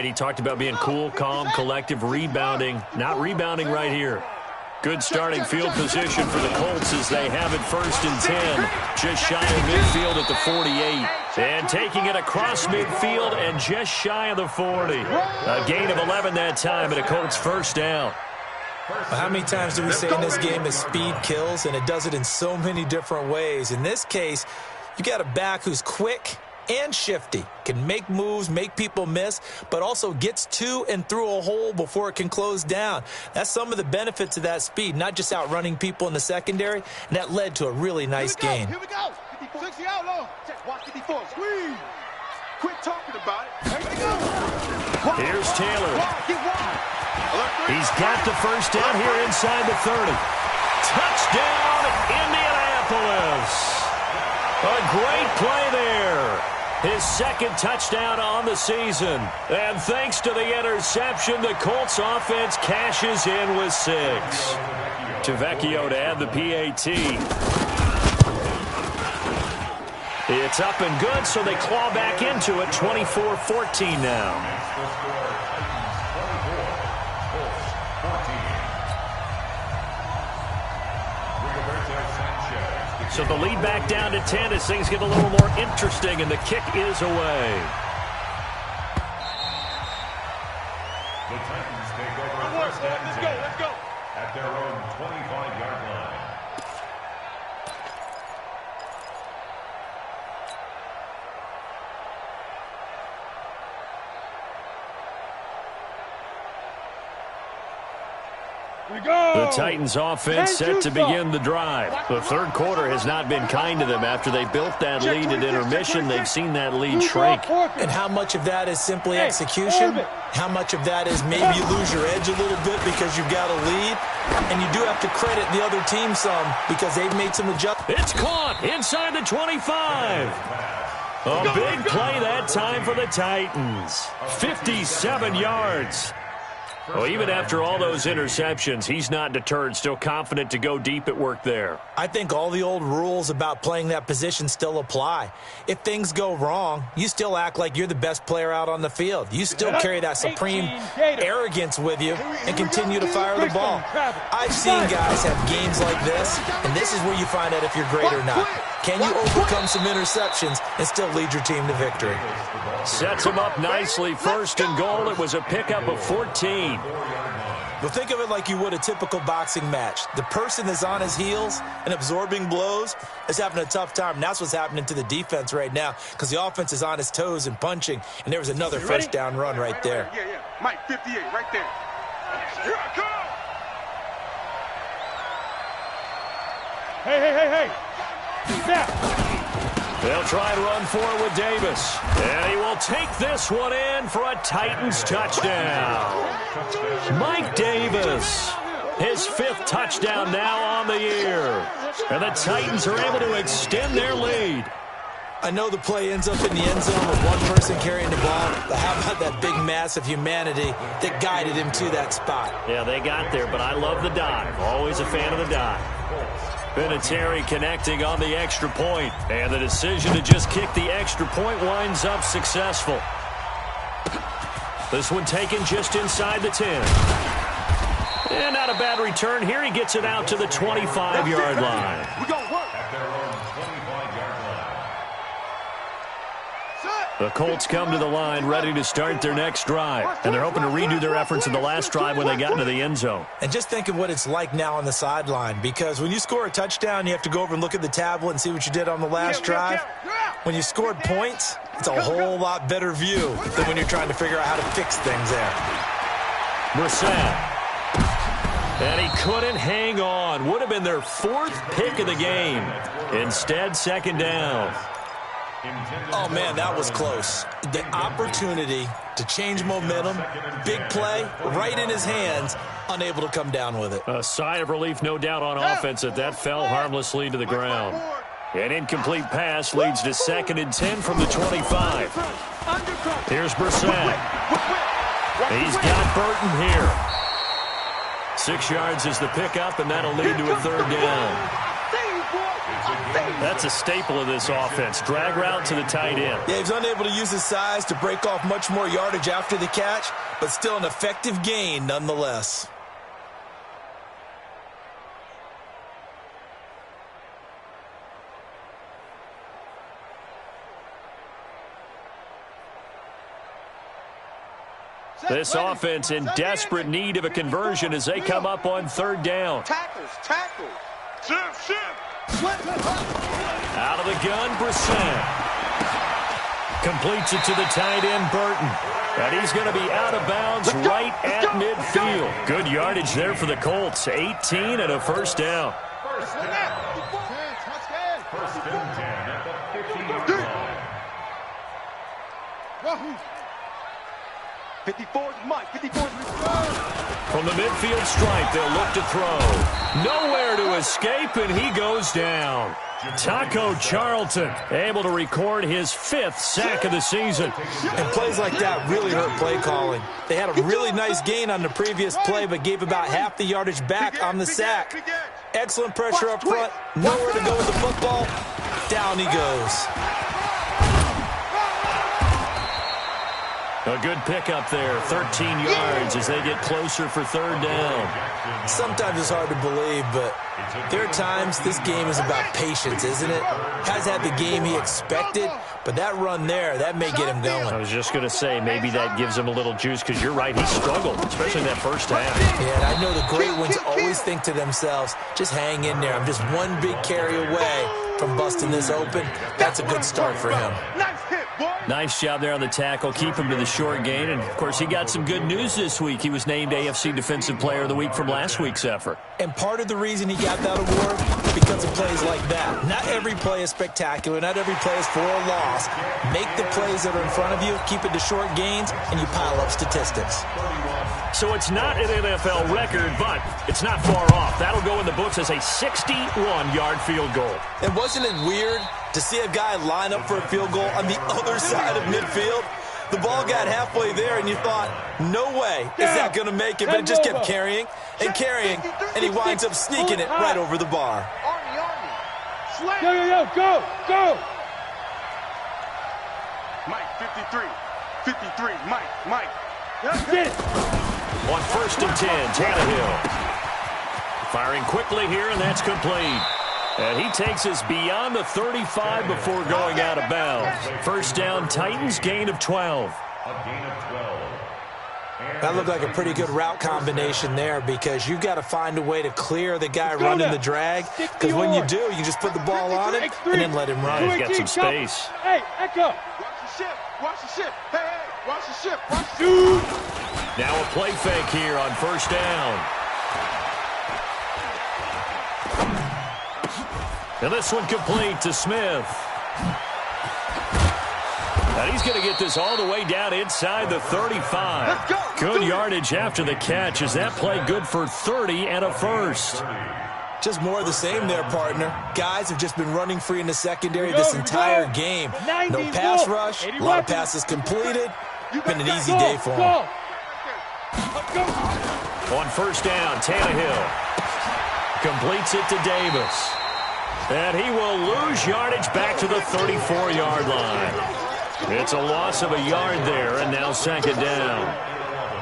He talked about being cool, calm, collective, rebounding. Not rebounding right here. Good starting field position for the Colts as they have it 1st and 10. Just shy of midfield at the 48. And taking it across midfield and just shy of the 40. A gain of 11 that time and a Colts first down. How many times do we say in this game that speed kills, and it does it in so many different ways? In this case, you got a back who's quick and shifty, can make moves, make people miss, but also gets to and through a hole before it can close down. That's some of the benefits of that speed, not just outrunning people in the secondary, and that led to a really nice gain. Here we go. 60 out low. Watch 54. Squeeze. Quit talking about it. Here we go. Here's Taylor. He's got the first down here inside the 30. Touchdown, Indianapolis. A great play there. His 2nd touchdown on the season. And thanks to the interception, the Colts offense cashes in with 6. Tavecchio to add the PAT. It's up and good, so they claw back into it, 24-14 now. So the lead back down to 10 as things get a little more interesting, and the kick is away. The Titans take over 1st and 10 at their own 25-yard line. The Titans offense set to begin the drive. The 3rd quarter has not been kind to them. After they built that lead at intermission, they've seen that lead shrink. And how much of that is simply execution? How much of that is maybe you lose your edge a little bit because you've got a lead? And you do have to credit the other team some because they've made some adjustments. It's caught inside the 25. A big play that time for the Titans. 57 yards. Well, even after all those interceptions, he's not deterred, still confident to go deep at work there. I think all the old rules about playing that position still apply. If things go wrong, you still act like you're the best player out on the field. You still carry that supreme arrogance with you and continue to fire the ball. I've seen guys have games like this, and this is where you find out if you're great or not. Can you overcome some interceptions and still lead your team to victory? Sets him up nicely. 1st and goal. It was a pickup of 14. Well, think of it like you would a typical boxing match. The person that's on his heels and absorbing blows is having a tough time. And that's what's happening to the defense right now because the offense is on his toes and punching. And there was another first down run right there. Yeah. Mike, 58, right there. Here I come. Hey. Snap. They'll try and run for it with Davis. And he will take this one in for a Titans touchdown. Mike Davis, his 5th touchdown now on the year. And the Titans are able to extend their lead. I know the play ends up in the end zone with one person carrying the ball, but how about that big mass of humanity that guided him to that spot? Yeah, they got there, but I love the dive. Always a fan of the dive. Vinatieri connecting on the extra point, and the decision to just kick the extra point winds up successful. This one taken just inside the 10. And not a bad return here. He gets it out to the 25-yard line. We're going to work. At their own 25-yard line. The Colts come to the line ready to start their next drive. And they're hoping to redo their efforts in the last drive when they got into the end zone. And just think of what it's like now on the sideline, because when you score a touchdown, you have to go over and look at the tablet and see what you did on the last drive. When you scored points, it's a whole lot better view than when you're trying to figure out how to fix things there. Brissett. And he couldn't hang on. Would have been their 4th pick of the game. Instead, 2nd down. Oh, man, that was close. The opportunity to change momentum, big play, right in his hands, unable to come down with it. A sigh of relief, no doubt, on offense that fell harmlessly to the ground. An incomplete pass leads to 2nd and 10 from the 25. Here's Brissett. He's got Burton here. 6 yards is the pickup, and that'll lead to a 3rd down. That's a staple of this offense. Drag route to the tight end. Yeah, he's unable to use his size to break off much more yardage after the catch, but still an effective gain nonetheless. This offense in desperate need of a conversion as they come up on third down. Tackles. Shift. Out of the gun, Brissett. Completes it to the tight end, Burton. And he's going to be out of bounds right at midfield. Good yardage there for the Colts. 18 and a first down. First and 10 at the 15 line. 54's Mike. 54's return. From the midfield stripe, they'll look to throw. Nowhere to escape, and he goes down. Taco Charlton able to record his 5th sack of the season. And plays like that really hurt play calling. They had a really nice gain on the previous play, but gave about half the yardage back on the sack. Excellent pressure up front. Nowhere to go with the football. Down he goes. A good pickup there, 13 yards as they get closer for third down. Sometimes it's hard to believe, but there are times this game is about patience, isn't it? Has had the game he expected, but that run there, that may get him going. I was just going to say, maybe that gives him a little juice, because you're right, he struggled, especially in that first half. Yeah, and I know the great ones always think to themselves, just hang in there. I'm just one big carry away from busting this open. That's a good start for him. Nice job there on the tackle. Keep him to the short gain. And, of course, he got some good news this week. He was named AFC Defensive Player of the Week from last week's effort. And part of the reason he got that award, because of plays like that. Not every play is spectacular. Not every play is for a loss. Make the plays that are in front of you, keep it to short gains, and you pile up statistics. So it's not an NFL record, but it's not far off. That'll go in the books as a 61-yard field goal. And wasn't it weird to see a guy line up for a field goal on the other side of midfield? The ball got halfway there, and you thought, no way is that going to make it, but it just kept carrying and carrying, and he winds up sneaking it right over the bar. Go! Mike, 53, Mike. Get it! On first and 10, Tannehill. Firing quickly here, and that's complete. And he takes us beyond the 35 before going out of bounds. First down, Titans, gain of 12. A gain of 12. That looked like a pretty good route combination there, because you've got to find a way to clear the guy running the drag, because when you do, you just put the ball on him and then let him run. He's got some space. Hey, Echo! Watch the ship! Hey, watch the ship! Shoot! Now a play fake here on first down. And this one complete to Smith. And he's going to get this all the way down inside the 35. Good yardage after the catch. Is that play good for 30 and a first? Just more of the same there, partner. Guys have just been running free in the secondary this entire game. No pass rush, a lot of passes completed. Been an easy day for him. On first down, Tannehill completes it to Davis. And he will lose yardage back to the 34-yard line. It's a loss of a yard there, and now second down.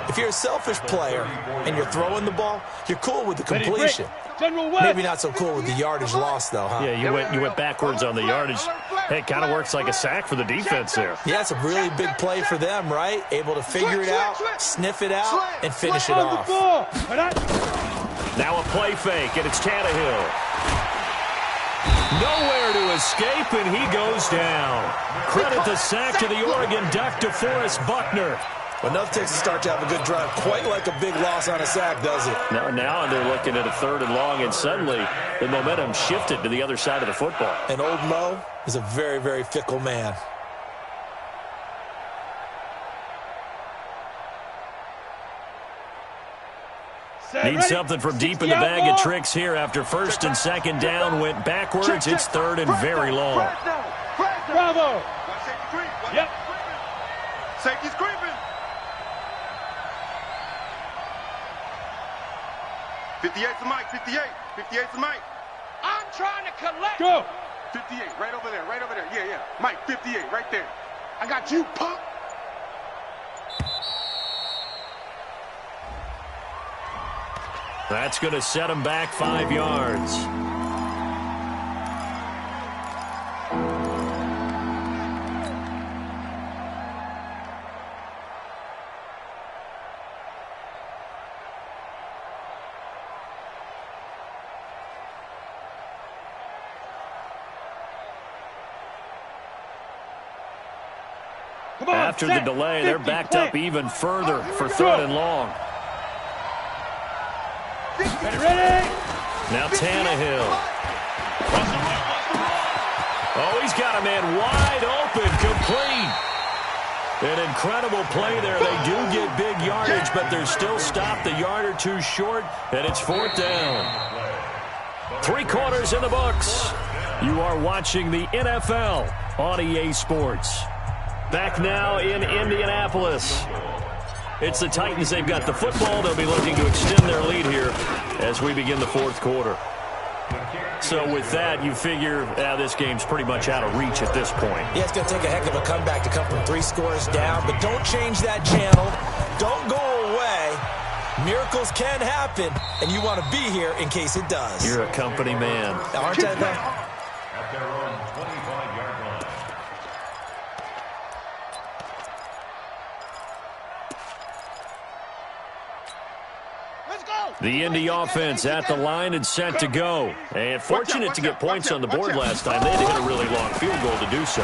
If you're a selfish player and you're throwing the ball, you're cool with the completion. Maybe not so cool with the yardage loss, though, huh? Yeah, you went backwards on the yardage. Hey, it kind of works like a sack for the defense there. Yeah, it's a really big play for them, right? Able to figure it out, sniff it out, and finish it off. Now a play fake, and it's Tannehill. Nowhere to escape, and he goes down. Credit the sack to the Oregon Duck, DeForest Buckner. Well, nothing takes a start to have a good drive quite like a big loss on a sack, does it? Now they're looking at a third and long, and suddenly the momentum shifted to the other side of the football. And old Mo is a very, very fickle man. Need something from deep in the bag of tricks here after first and second down went backwards. It's third and very long. Bravo! Yep. Safety's creeping. '58 to Mike. 58 to Mike. I'm trying to collect. Go. 58, right over there, right over there. Yeah, yeah. Mike, 58, right there. I got you, punk. That's going to set him back 5 yards. After the delay, they're backed up even further for 3rd and long. Now Tannehill. Oh, he's got a man wide open, complete. An incredible play there. They do get big yardage, but they're still stopped a yard or two short, and it's 4th down. 3 quarters in the books. You are watching the NFL on EA Sports. Back now in Indianapolis. It's the Titans. They've got the football. They'll be looking to extend their lead here as we begin the 4th quarter. So with that, you figure this game's pretty much out of reach at this point. Yeah, it's going to take a heck of a comeback to come from 3 scores down, but don't change that channel. Don't go away. Miracles can happen, and you want to be here in case it does. You're a company man. Aren't I, though? At their own 25-yard line. The Indy offense at the line and set to go. And fortunate to get points on the board last time. They had to hit a really long field goal to do so.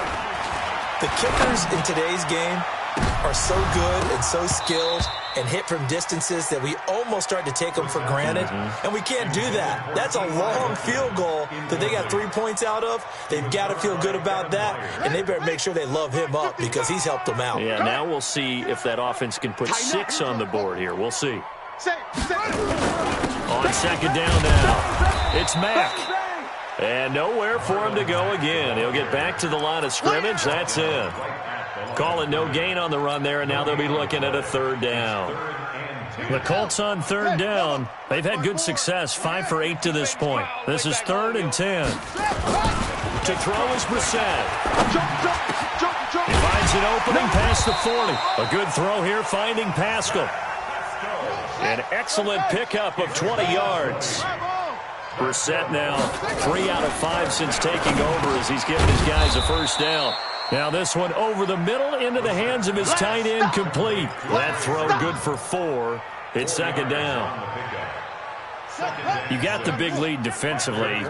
The kickers in today's game are so good and so skilled and hit from distances that we almost start to take them for granted. And we can't do that. That's a long field goal that they got 3 points out of. They've got to feel good about that, and they better make sure they love him up because he's helped them out. Yeah, now we'll see if that offense can put 6 on the board here. We'll see. On 2nd down now, it's Mack. And nowhere for him to go again. He'll get back to the line of scrimmage. That's it. Calling no gain on the run there, and now they'll be looking at a 3rd down. The Colts on 3rd down. They've had good success, 5 for 8 to this point. This is 3rd and 10. To throw is Brissett. He finds an opening past the 40. A good throw here, finding Pascal. An excellent pickup of 20 yards. Brissett now 3 out of 5 since taking over as he's given his guys a 1st down. Now this one over the middle into the hands of his tight end, complete. That throw good for 4. It's 2nd down. You got the big lead defensively,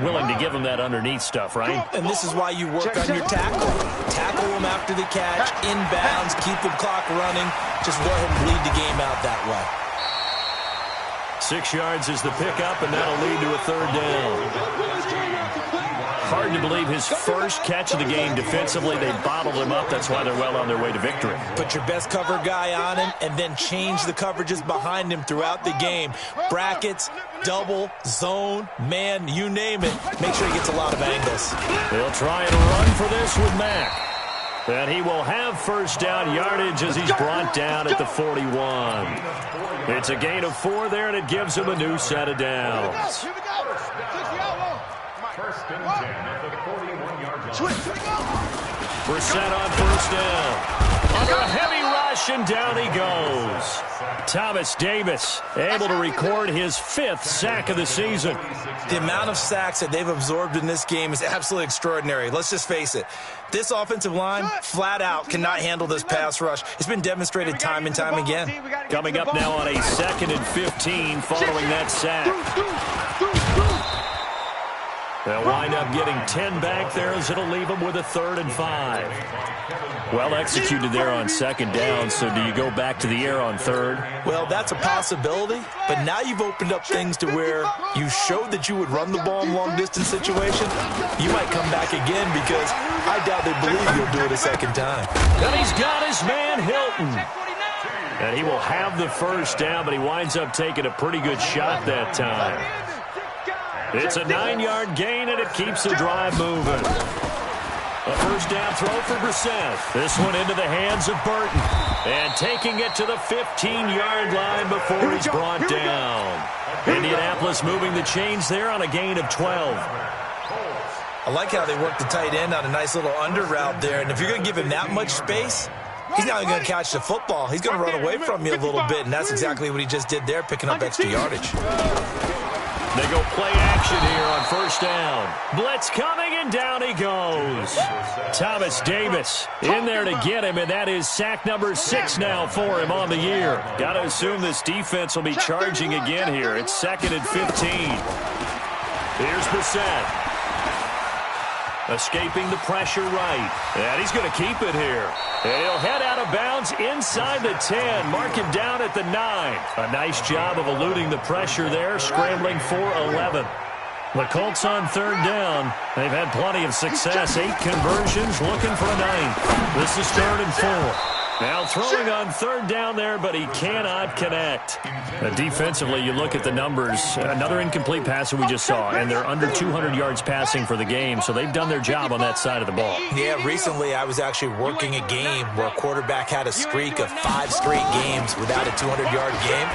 willing to give him that underneath stuff, right? And this is why you work on your tackle. Tackle him after the catch, inbounds, keep the clock running. Just let him bleed the game out that way. 6 yards is the pickup, and that'll lead to a 3rd down. Hard to believe his first catch of the game defensively. They bottled him up. That's why they're well on their way to victory. Put your best cover guy on him and then change the coverages behind him throughout the game. Brackets, double, zone, man, you name it. Make sure he gets a lot of angles. They'll try and run for this with Mack. And he will have 1st down yardage as he's brought down at the 41. It's a gain of 4 there, and it gives him a new set of downs. 1st and 10 at the 41-yard line. Brissett on 1st down. Under a heavy rush, and down he goes. Thomas Davis able to record his 5th sack of the season. The amount of sacks that they've absorbed in this game is absolutely extraordinary. Let's just face it. This offensive line, flat out, cannot handle this pass rush. It's been demonstrated time and time again. Coming up now on a 2nd and 15 following that sack. They'll wind up getting 10 back there as it'll leave them with a 3rd and 5. Well executed there on 2nd down, so do you go back to the air on 3rd? Well, that's a possibility, but now you've opened up things to where you showed that you would run the ball in long-distance situation. You might come back again because I doubt they believe you'll do it a 2nd time. And he's got his man Hilton. And he will have the 1st down, but he winds up taking a pretty good shot that time. It's a 9-yard gain, and it keeps the drive moving. A 1st down throw for Brissett. This one into the hands of Burton. And taking it to the 15-yard line before he's brought down. Indianapolis moving the chains there on a gain of 12. I like how they work the tight end on a nice little under route there. And if you're going to give him that much space, he's not even going to catch the football. He's going to run away from you a little bit, and that's exactly what he just did there, picking up extra yardage. They go play action here on first down. Blitz coming, and down he goes. Thomas Davis in there to get him, and that is sack number 6 now for him on the year. Got to assume this defense will be charging again here. It's 2nd and 15. Here's Brissett. Escaping the pressure right. And he's going to keep it here. And he'll head out of bounds inside the 10. Mark him down at the 9. A nice job of eluding the pressure there, scrambling for 11. The Colts on third down. They've had plenty of success. 8 conversions, looking for a 9th. This is 3rd and 4. Now throwing on third down there, but he cannot connect. Defensively, you look at the numbers. Another incomplete pass that we just saw, and they're under 200 yards passing for the game, so they've done their job on that side of the ball. Yeah, recently I was actually working a game where a quarterback had a streak of 5 straight games without a 200-yard game,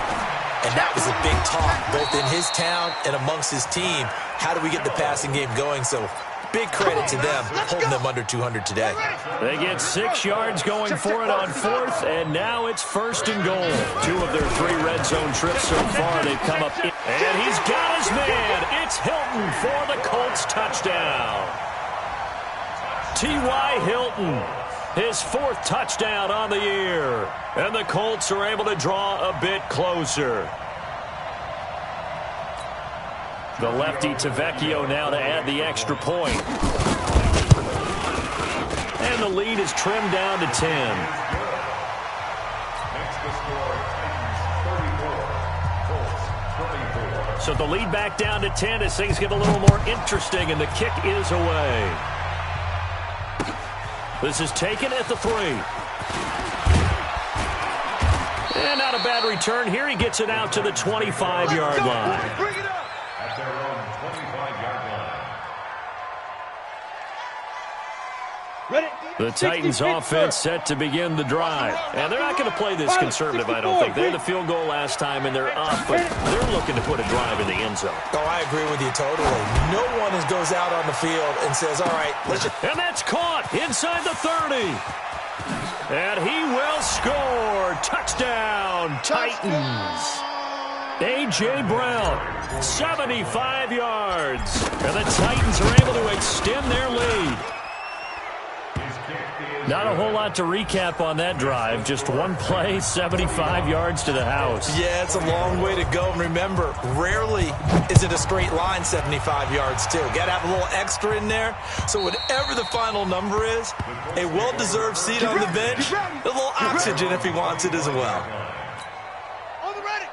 and that was a big talk, both in his town and amongst his team. How do we get the passing game going? So big credit to them, holding them under 200 today. They get 6 yards going for it on 4th, and now it's 1st and goal. 2 of their 3 red zone trips so far, they've come up in. And he's got his man. It's Hilton for the Colts touchdown. T.Y. Hilton, his 4th touchdown on the year. And the Colts are able to draw a bit closer. The lefty Tavecchio now to add the extra point. And the lead is trimmed down to 10. So the lead back down to 10 as things get a little more interesting, and the kick is away. This is taken at the 3. And not a bad return here. He gets it out to the 25-yard line. Their own 25-yard line. The Titans offense set to begin the drive. And they're not going to play this conservative, I don't think. They had the field goal last time, and they're up, but they're looking to put a drive in the end zone. Oh, I agree with you totally. No one goes out on the field and says, all right, let's just... And that's caught inside the 30. And he will score. Touchdown, Titans. A.J. Brown, 75 yards. And the Titans are able to extend their lead. Not a whole lot to recap on that drive. Just one play, 75 yards to the house. Yeah, it's a long way to go. And remember, rarely is it a straight line 75 yards, too. Got to have a little extra in there. So whatever the final number is, a well-deserved seat on the bench, a little oxygen if he wants it as well.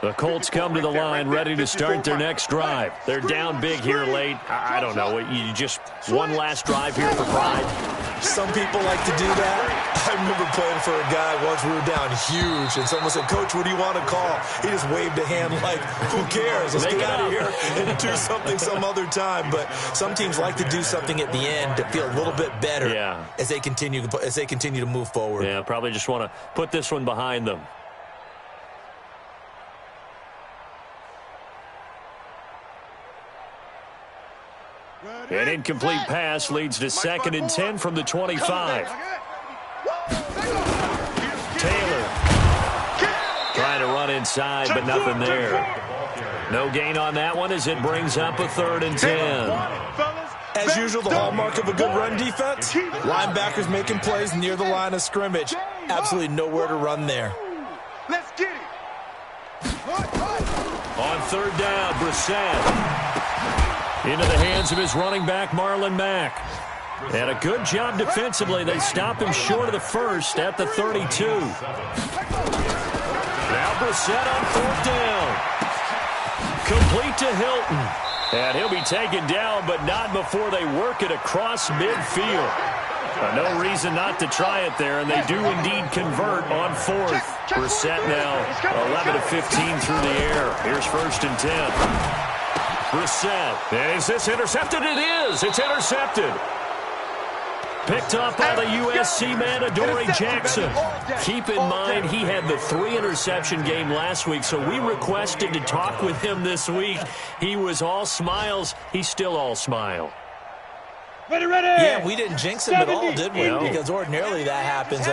The Colts come to the line ready to start their next drive. They're down big here late. I don't know. You just one last drive here for pride. Some people like to do that. I remember playing for a guy once we were down huge, and someone said, Coach, what do you want to call? He just waved a hand like, who cares? Let's get out of here and do something some other time. But some teams like to do something at the end to feel a little bit better as they continue to move forward. Yeah, probably just want to put this one behind them. An incomplete pass leads to 2nd and 10 from the 25. Taylor trying to run inside, but nothing there. No gain on that one as it brings up a 3rd and 10. As usual, the hallmark of a good run defense, linebackers making plays near the line of scrimmage. Absolutely nowhere to run there. Let's get it. On 3rd down, Brissett. Into the hands of his running back, Marlon Mack. And a good job defensively. They stop him short of the 1st at the 32. Now Brissett on 4th down. Complete to Hilton. And he'll be taken down, but not before they work it across midfield. No reason not to try it there, and they do indeed convert on 4th. Brissett now 11 of 15 through the air. Here's 1st and 10. Brissett. Is this intercepted? It is. It's intercepted. Picked up by the USC man, Adoree Jackson. Keep in mind, he had the 3-interception game last week, so we requested to talk with him this week. He was all smiles. He's still all smile. Ready, ready. Yeah, we didn't jinx him at all, did we? No. Because ordinarily that happens.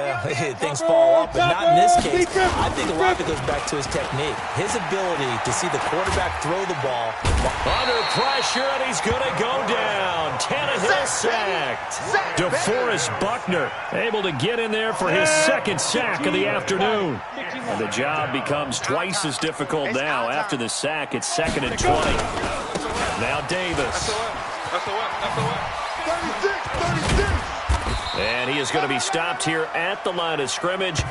Things fall off, but not in this case. I think a lot of it goes back to his technique. His ability to see the quarterback throw the ball. Under pressure, and he's going to go down. Tannehill sacked. DeForest Buckner able to get in there for his second sack of the afternoon. And the job becomes twice as difficult now. After the sack, it's 2nd and 20. Now Davis. And he is going to be stopped here at the line of scrimmage.